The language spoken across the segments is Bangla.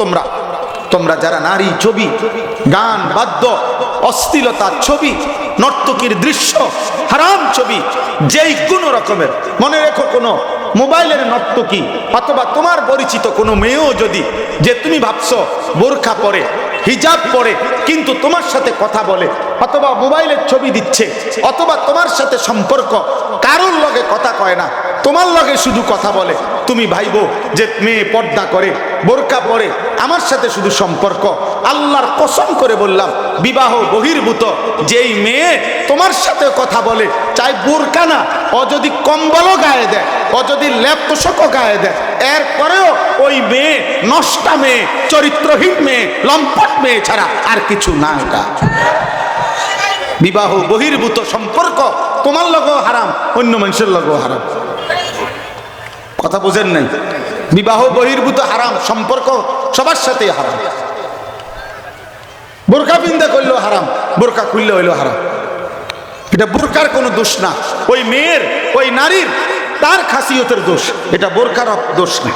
তোমরা তোমরা যারা নারী ছবি, গান, বাদ্য, অশ্লীলতার ছবি, নর্তকীর দৃশ্য, হারাম ছবি, যেই কোনো রকমের, মনে রেখো কোনো মোবাইলের নর্তকী অথবা তোমার পরিচিত কোনো মেয়েও যদি, যে তুমি ভাবছো বোরখা পরে, হিজাব পরে, কিন্তু তোমার সাথে কথা বলে অথবা মোবাইলের ছবি দিচ্ছে অথবা তোমার সাথে সম্পর্ক, কারোর লগে কথা কয় না, তোমার লগে শুধু কথা বলে, তুমি ভাইবো যে মেয়ে পর্দা করে, বোরকা পরে, আমার সাথে শুধু সম্পর্ক। আল্লাহর কসম করে বললাম, বিবাহ বহির্ভূত যেই মেয়ে তোমার সাথে কথা বলে, চাই বোরকা না, ও যদি কম্বলও গায়ে দেয়, ও যদি ল্যাপ তোষকও গায়ে দেয়, এরপরেও ওই মেয়ে নষ্টা মেয়ে, চরিত্রহীন মেয়ে, লম্পট মেয়ে ছাড়া আর কিছু না। এটা বিবাহ বহির্ভূত সম্পর্ক তোমার লগেও হারাম, অন্য মানুষের লগেও হারাম। কথা বুঝেন নাই? বিবাহ বহির্ভূত হারাম, সম্পর্ক সবার সাথে হারাম। বোরকা পিন্দা করলেও হারাম, বোরকা খুললে হইলেও হারাম। এটা বোরকার কোনো দোষ না, ওই মেয়ের, ওই নারীর, তার খাসিয়তের দোষ, এটা বোরকার দোষ না।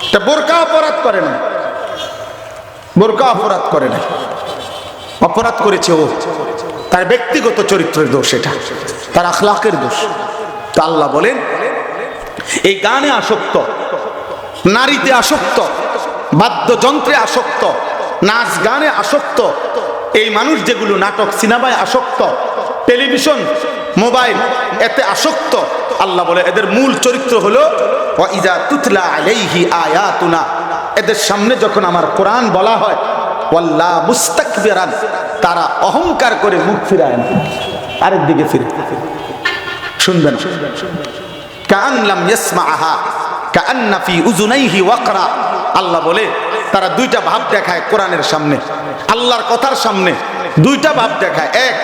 এটা বোরকা অপরাধ করে না, বোরকা অপরাধ করে না, অপরাধ করেছে ও, তার ব্যক্তিগত চরিত্রের দোষ, এটা তার আখলাকের দোষ। তা আল্লাহ বলেন, এই গানে আসক্ত, নারীতে আসক্ত, বাদ্যযন্ত্রে আসক্ত, নাচ গানে আসক্ত, এই মানুষ যেগুলো নাটক সিনেমায় আসক্ত, টেলিভিশন, মোবাইল, এতে আসক্ত, আল্লাহ বলে এদের মূল চরিত্র হলো ওয়াইজা তুতলা আলাইহি আয়াতুনা, এদের সামনে যখন আমার কোরআন বলা হয়, ওয়াল্লা মুস্তাকবিরান, তারা অহংকার করে মুখ ফিরায় না, আরেক দিকে ফিরে শুনবেন। কাআন লাম ইয়াসমাআহা কাআন্না ফি উযুনাইহি ওয়াকরা, আল্লাহ বলে তারা দুইটা ভাব দেখায় কোরআনের সামনে, আল্লাহর কথার সামনে দুইটা ভাব দেখায়। এক,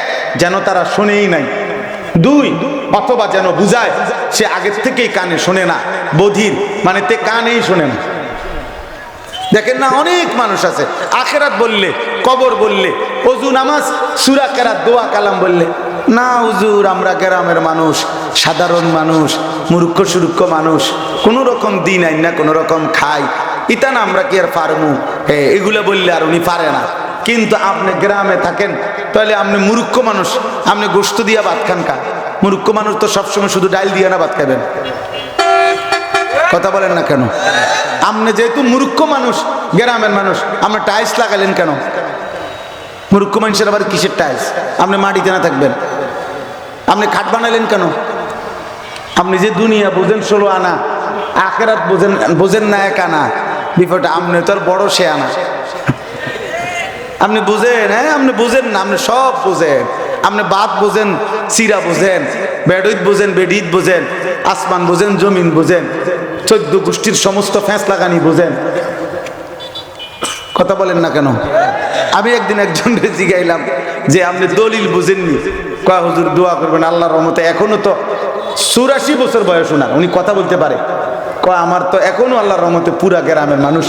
যেন তারা শুনেই নাই। দুই, অথবা যেন বুঝায় সে আগের থেকেই কানে শোনে না, বধির, মানে তে কানেই শোনে না। দেখেন না, অনেক মানুষ আছে আখিরাত বললে, কবর বললে, ওযু নামাজ, সূরা কেরাত, দোয়া কালাম বললে, না হুজুর আমরা গ্রামের মানুষ, সাধারণ মানুষ, মূর্খ সুরুক্ষ মানুষ, কোনো রকম দিন আইন না, কোনো রকম খাই, ইতা না আমরা কি আর পারমু, এগুলো বললে আর উনি পারে না। কিন্তু আপনি গ্রামে থাকেন, তাহলে আপনি মূর্খ মানুষ, আপনি গোশত দিয়া ভাত খান কা? মূর্খ মানুষ তো সবসময় শুধু ডাল দিয়া না ভাত খাবেন, কথা বলেন না কেন? আপনি যেহেতু মূর্খ মানুষ, গ্রামের মানুষ, আপনি টাইলস লাগালেন কেন? মূর্খ মানুষের আবার কিসের টাইলস? আপনি মাটিতে না থাকবেন, আপনি খাট বানালেন কেন? আপনি যে দুনিয়া বুঝেন 16 আনা, আখিরাত বুঝেন না 1 আনা, বিপদ আপনি তো আর বড় সে আনা। আপনি বুঝেন, হ্যাঁ আপনি বুঝেন না, আপনি সব বুঝেন, আপনি বাদ বুঝেন, চিরা বুঝেন, বেডুইত বুঝেন, বেডিত বুঝেন, আসমান বুঝেন, জমিন বুঝেন, 14 গোষ্ঠীর সমস্ত ফ্যাঁস লাগানি বুঝেন, কথা বলেন না কেন? আমি একদিন একজনকে জিগাইলাম যে আপনি দলিল বুঝেননি, কয় হুজুর দোয়া করবেন আল্লাহর রহমতে, এখনো তো 84 বছর বয়স ওনার, উনি কথা বলতে পারে, কয় আমার তো এখনো আল্লাহর রহমতে পুরা গ্রামের মানুষ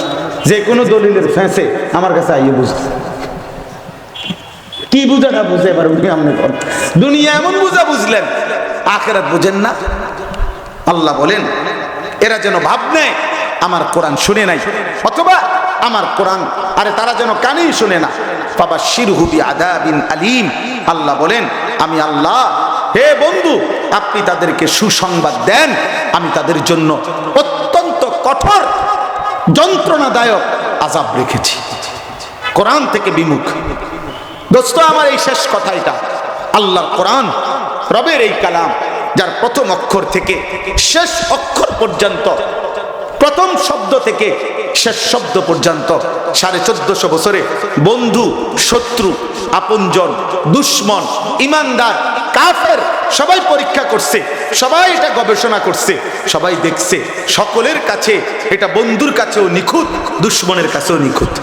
যে কোনো দলিলের ফ্যাঁসে আমার কাছে আইয়ে বুঝছে। কি বুঝাটা বুঝে এবার উনি আপনি দুনিয়া এমন বুঝা বুঝলেন, আখিরাত বুঝেন না। আল্লাহ বলেন এরা যেন ভাব নেয় আমার কোরআন শুনে নাই, অথবা আমার কোরআন আরে তারা যেন কানেই শুনে না। ফাবাশশিরহু বিআযাবিন আলীম, আল্লাহ বলেন আমি আল্লাহ, হে বন্ধু আপনি তাদেরকে সুসংবাদ দেন, আমি তাদের জন্য অত্যন্ত কঠোর যন্ত্রণাদায়ক আযাব রেখেছি। কোরআন থেকে বিমুখ দোস্ত, আমার এই শেষ কথা, এটা আল্লাহর কোরআন, রবের এই কালাম, যার প্রথম অক্ষর থেকে শেষ অক্ষর পর্যন্ত, প্রথম শব্দ থেকে শেষ শব্দ পর্যন্ত 1450 বছরে বন্ধু, শত্রু, আপনজন, দুশ্মন, ইমানদার, কাফের সবাই পরীক্ষা করছে, সবাই এটা গবেষণা করছে, সবাই দেখছে, সকলের কাছে এটা বন্ধুর কাছেও নিখুঁত, দুশ্মনের কাছেও নিখুঁত,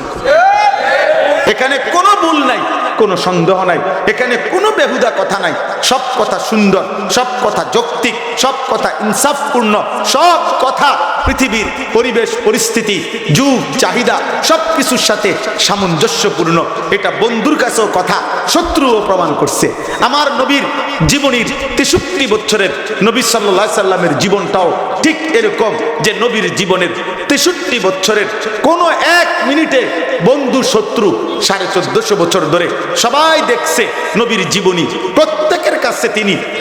এখানে কোনো ভুল নাই। কোনো সন্দেহ নাই, এখানে কোনো বেহুদা কথা নাই, সব কথা সুন্দর, সব কথা যৌক্তিক, সব কথা ইনসাফপূর্ণ, সব কথা পৃথিবীর পরিবেশ পরিস্থিতি যুগ চাহিদা সব কিছুর সাথে সামঞ্জস্যপূর্ণ। এটা বন্ধুর কাছেও কথা, শত্রুও প্রমাণ করছে। আমার নবীর জীবনীর 63 বছরের নবী সাল্লাল্লাহু আলাইহি সাল্লামের জীবনটাও ঠিক এরকম, যে নবীর জীবনের 63 বছরের কোনো এক মিনিটে বন্ধু শত্রু 1450 বছর ধরে সবাই দেখছে নবীর জীবনী, প্রত্যেকের কাছে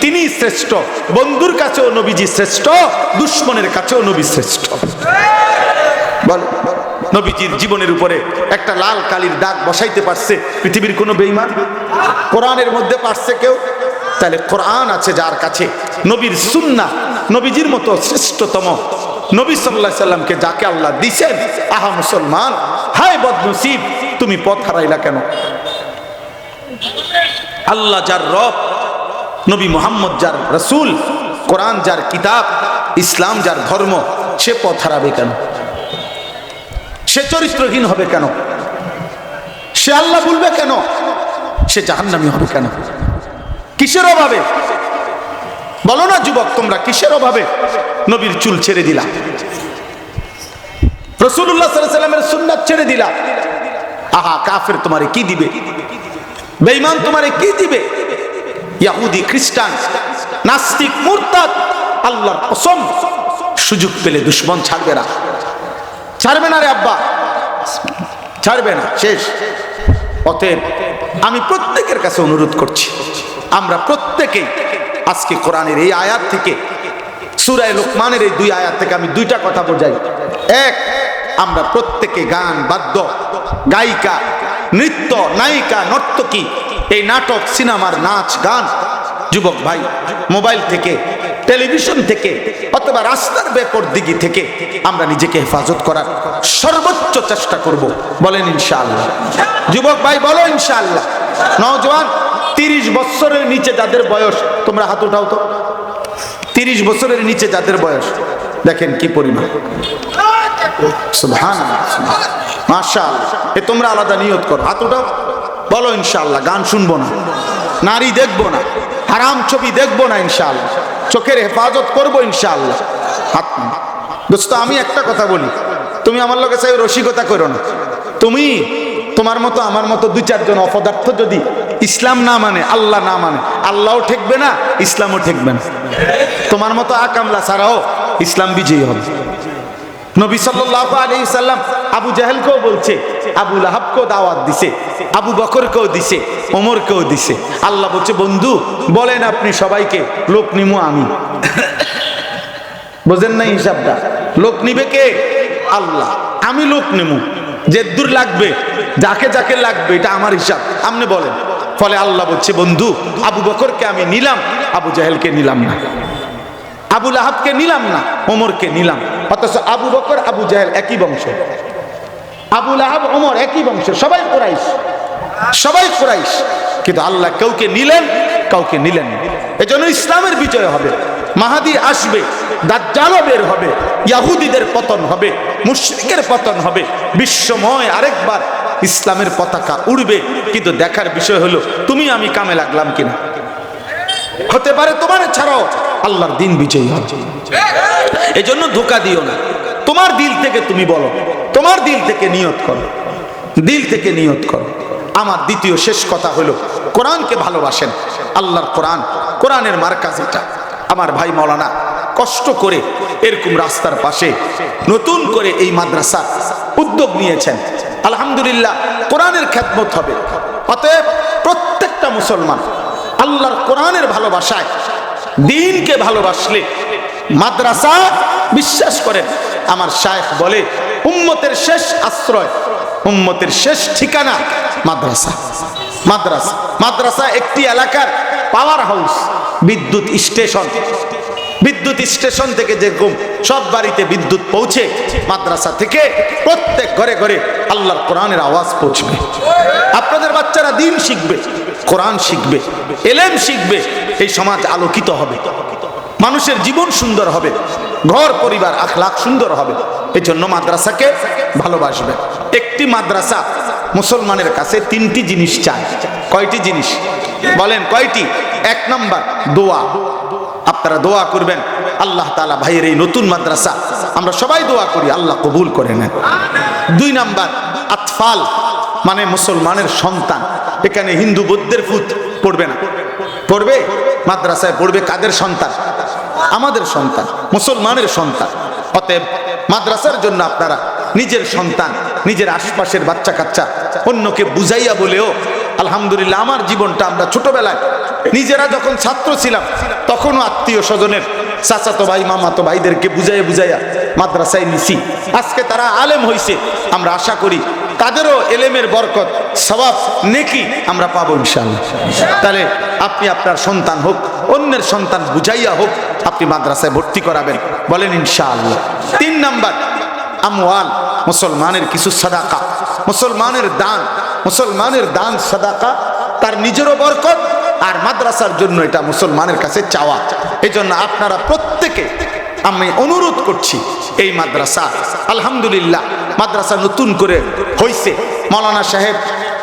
তিনি শ্রেষ্ঠ, বন্ধুর কাছেও নবীজি শ্রেষ্ঠ, দুশ্মনের কাছেও নবী শ্রেষ্ঠ। বল, নবীজির জীবনের উপরে একটা লাল কালির দাগ বসাইতে পারছে পৃথিবীর কোনো বেঈমান? কোরআনের মধ্যে পারছে কেউ? তাহলে কোরআন আছে যার কাছে, নবীর সুন্নাহ, নবীজির মতো শ্রেষ্ঠতম নবী সাল্লাল্লাহু আলাইহি সাল্লামকে যাকে আল্লাহ দিয়েছেন, আহা মুসলমান, হায় বদনসিব, তুমি পথ হারাইলা কেন? আল্লাহ যার রব, নবী মুহাম্মদ যার রাসূল, কোরআন যার কিতাব, ইসলাম যার ধর্ম, সে পথ হারাবে কেন? সে চরিত্রহীন হবে কেন? সে আল্লাহ ভুলবে কেন? সে জাহান্নামী হবে কেন? কিসের অভাবে? বলো না যুবক, তোমরা কিসের অভাবে নবীর চুল ছেড়ে দিলা, রাসূলুল্লাহ সাল্লাল্লাহু আলাইহি সাল্লামের সুন্নাত ছেড়ে দিলা? আহা, কাফের তোমারে কি দিবে? বেঈমান তোমারে কি দিবে? ইহুদি, খ্রিস্টান, নাস্তিক, মুরতাদ, আল্লাহর কসম, সুযোগ পেলে দুশমন ছাড়বে না, ছাড়বে না রে আব্বা, ছাড়বে না, শেষ। অতএব আমি প্রত্যেকের কাছে অনুরোধ করছি, আমরা প্রত্যেকেই আজকে কোরআনের এই আয়াত থেকে, সূরা লোকমানের এই 2 আয়াত থেকে আমি 2টা কথা বোঝাই। এক, আমরা প্রত্যেকে গান, বাদ্য, গায়িকা, নৃত্য, নায়িকা, নর্তকী, এই নাটক, সিনেমার নাচ গান, যুবক ভাই, মোবাইল থেকে, টেলিভিশন থেকে অথবা রাস্তার বেপরদিগি থেকে আমরা নিজেকে হেফাজত করার সর্বোচ্চ চেষ্টা করব। বলেন ইনশাআল্লাহ? যুবক ভাই বলো ইনশাআল্লাহ। নওজোয়ান, 30 বছরের নিচে যাদের বয়স, তোমরা হাত উঠাও তো। 30 বছরের নিচে যাদের বয়স, দেখেন কি পরিমাণ, সুবহানাল্লাহ, মাশাআল্লাহ। এ তোমরা আলাদা নিয়ত করো, হাত উঠাও, বলো ইনশাআল্লাহ গান শুনবো না, নারী দেখবো না, হারাম ছবি দেখবো না, ইনশাআল্লাহ চোখের হেফাজত করবো ইনশাআল্লাহ। হাত দোস্ত, আমি একটা কথা বলি, তুমি আমার লোকের সাথে রসিকতা করো না। তুমি তোমার মতো আমার মতো 2-4 জন অপদার্থ যদি ইসলাম না মানে, আল্লাহ না মানে, আল্লাহও ঠেকবে না, ইসলামও ঠেকবে না। তোমার মতো আকামলা ছাড়াও ইসলাম বিজয়ী হবে। নবী সাল্লাল্লাহু আলাইহি সাল্লাম আবু জাহেলকেও বলছে, আবু লাহাবকেও দাওয়াত দিছে, আবু বকরকেও দিছে, ওমরকেও দিছে। আল্লাহ বলছে, বন্ধু বলেন আপনি সবাইকে, লোক নিমু আমি। বোঝেন না হিসাবটা? লোক নিবে কে? আল্লাহ। আমি লোক নেমু, যে দূর লাগবে, যাকে যাকে লাগবে, এটা আমার হিসাব, আপনি বলেন। ফলে আল্লাহ বলছে, বন্ধু আবু বকরকে আমি নিলাম, আবু জাহেলকে নিলাম না, আবু লাহাবকে নিলাম না, ওমরকে নিলাম। অথচ আবু বকর আবু জাহেল একই বংশ, আবু লাহাব ওমর একই বংশ, সবাই কুরাইশ, সবাই কুরাইশ, কিন্তু আল্লাহ কাউকে নিলেন, কাউকে নিলেন। এজন্য ইসলামের বিজয় হবে, মাহাদি আসবে, দাজ্জালও বের হবে, ইহুদিদের পতন হবে, মুশরিকের পতন হবে, বিশ্বময় আরেকবার ইসলামের পতাকা উড়বে। কিন্তু দেখার বিষয় হলো তুমি আমি কামে লাগলাম কিনা। হতে পারে তোমার ছাড়াও আল্লাহর দিন বিজয়ী হবে। এজন্য ধোঁকা দিও না, তোমার দিল থেকে তুমি বলো, তোমার দিল থেকে নিয়ত করো, দিল থেকে নিয়ত করো। আমার দ্বিতীয় শেষ কথা হলো, কোরআনকে ভালোবাসেন। আল্লাহর কোরআন, কোরআনের মার্কাজ এটা। আমার ভাই মাওলানা কষ্ট করে এরকম রাস্তার পাশে নতুন করে এই মাদ্রাসা উদ্যোগ নিয়েছেন। আলহামদুলিল্লাহ, কোরআনের খেদমত হবে। অতএব প্রত্যেকটা মুসলমান আল্লাহর কোরআনের ভালোবাসায়, দ্বীনকে ভালোবাসলে মাদ্রাসা, বিশ্বাস করেন আমার শায়েখ বলে, উম্মতের শেষ আশ্রয়, উম্মতের শেষ ঠিকানা মাদ্রাসা। মাদ্রাসা, মাদ্রাসা একটি এলাকার পাওয়ার হাউস, বিদ্যুৎ স্টেশন। বিদ্যুৎ স্টেশন থেকে যেরকম সব বাড়িতে বিদ্যুৎ পৌঁছে, মাদ্রাসা থেকে প্রত্যেক ঘরে ঘরে আল্লাহর কোরআনের আওয়াজ পৌঁছবে। আপনাদের বাচ্চারা দ্বীন শিখবে, কোরআন শিখবে, এলেম শিখবে, এই সমাজ আলোকিত হবে, মানুষের জীবন সুন্দর হবে, ঘর পরিবার আখলাক সুন্দর হবে। এই জন্য মাদ্রাসাকে ভালোবাসবে। একটি মাদ্রাসা মুসলমানের কাছে 3টি জিনিস চায়। কয়টি জিনিস বলেন, কয়টি? এক নাম্বার দোয়া। আপনারা দোয়া করবেন আল্লাহ তাআলা ভাইয়ের এই নতুন মাদ্রাসা আমরা সবাই দোয়া করি আল্লাহ কবুল করে নেন। দুই নাম্বার আতফাল, মানে মুসলমানের সন্তান। এখানে হিন্দু বৌদ্ধের ফুত পড়বে না, পড়বে মাদ্রাসায় পড়বে কাদের সন্তান? আমাদের সন্তান, মুসলমানের সন্তান। অতএব মাদ্রাসার জন্য আপনারা নিজের সন্তান, নিজের আশপাশের বাচ্চা কাচ্চা অন্যকে বুঝাইয়া বলেও, আলহামদুলিল্লাহ আমার জীবনটা আমরা ছোটবেলায় নিজেরা যখন ছাত্র ছিলাম তখনও আত্মীয় স্বজনের চাচাতো ভাই মামাতো ভাইদেরকে বুঝাইয়া মাদ্রাসায় নিছি। আজকে তারা আলেম হইছে, আমরা আশা করি তাদেরও এলেমের বরকত সওয়াব নেকি আমরা পাবো ইনশাআল্লাহ। তাহলে আপনি আপনার সন্তান হোক, অন্যের সন্তান বুঝাইয়া হোক, আপনি মাদ্রাসায় ভর্তি করাবেন, বলেন ইনশাআল্লাহ। তিন নাম্বার আমওয়াল, মুসলমানের কিছু সাদাকা, মুসলমানের দান। মুসলমানের দান সাদাকা, তার নিজেরও বরকত আর মাদ্রাসার জন্য এটা মুসলমানের কাছে চাওয়া। এই জন্য আপনারা প্রত্যেকে, আমি অনুরোধ করছি, এই মাদ্রাসা আলহামদুলিল্লাহ মাদ্রাসা নতুন করে হয়েছে। মাওলানা সাহেব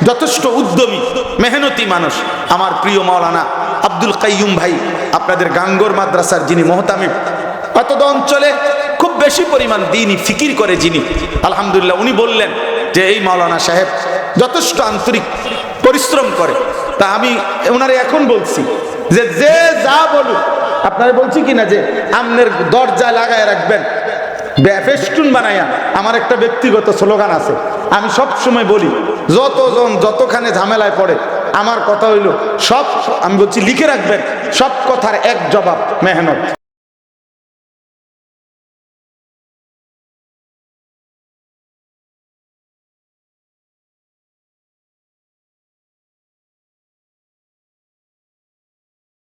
যথেষ্ট উদ্যমী মেহনতি মানুষ। আমার প্রিয় মাওলানা আব্দুল কাইয়ুম ভাই, আপনাদের গাঙ্গর মাদ্রাসার যিনি মোহতামিম, অতদ অঞ্চলে খুব বেশি পরিমাণ দ্বীনি ফিকির করে যিনি, আলহামদুলিল্লাহ উনি বললেন যে এই মাওলানা সাহেব যথেষ্ট আন্তরিক পরিশ্রম করে। তা আমি ওনারে এখন বলছি যে যে যা বলুক, আপনারা বলছি কিনা যে আমনের দরজায় লাগায় রাখবেন ফেস্টুন বানাইয়া। আমার একটা ব্যক্তিগত স্লোগান আছে, আমি সব সময় বলি যতজন যতখানে ঝামেলায় পড়ে, আমার কথা হইল সব, আমি বলছি লিখে রাখবেন, সব কথার এক জবাব মেহনত।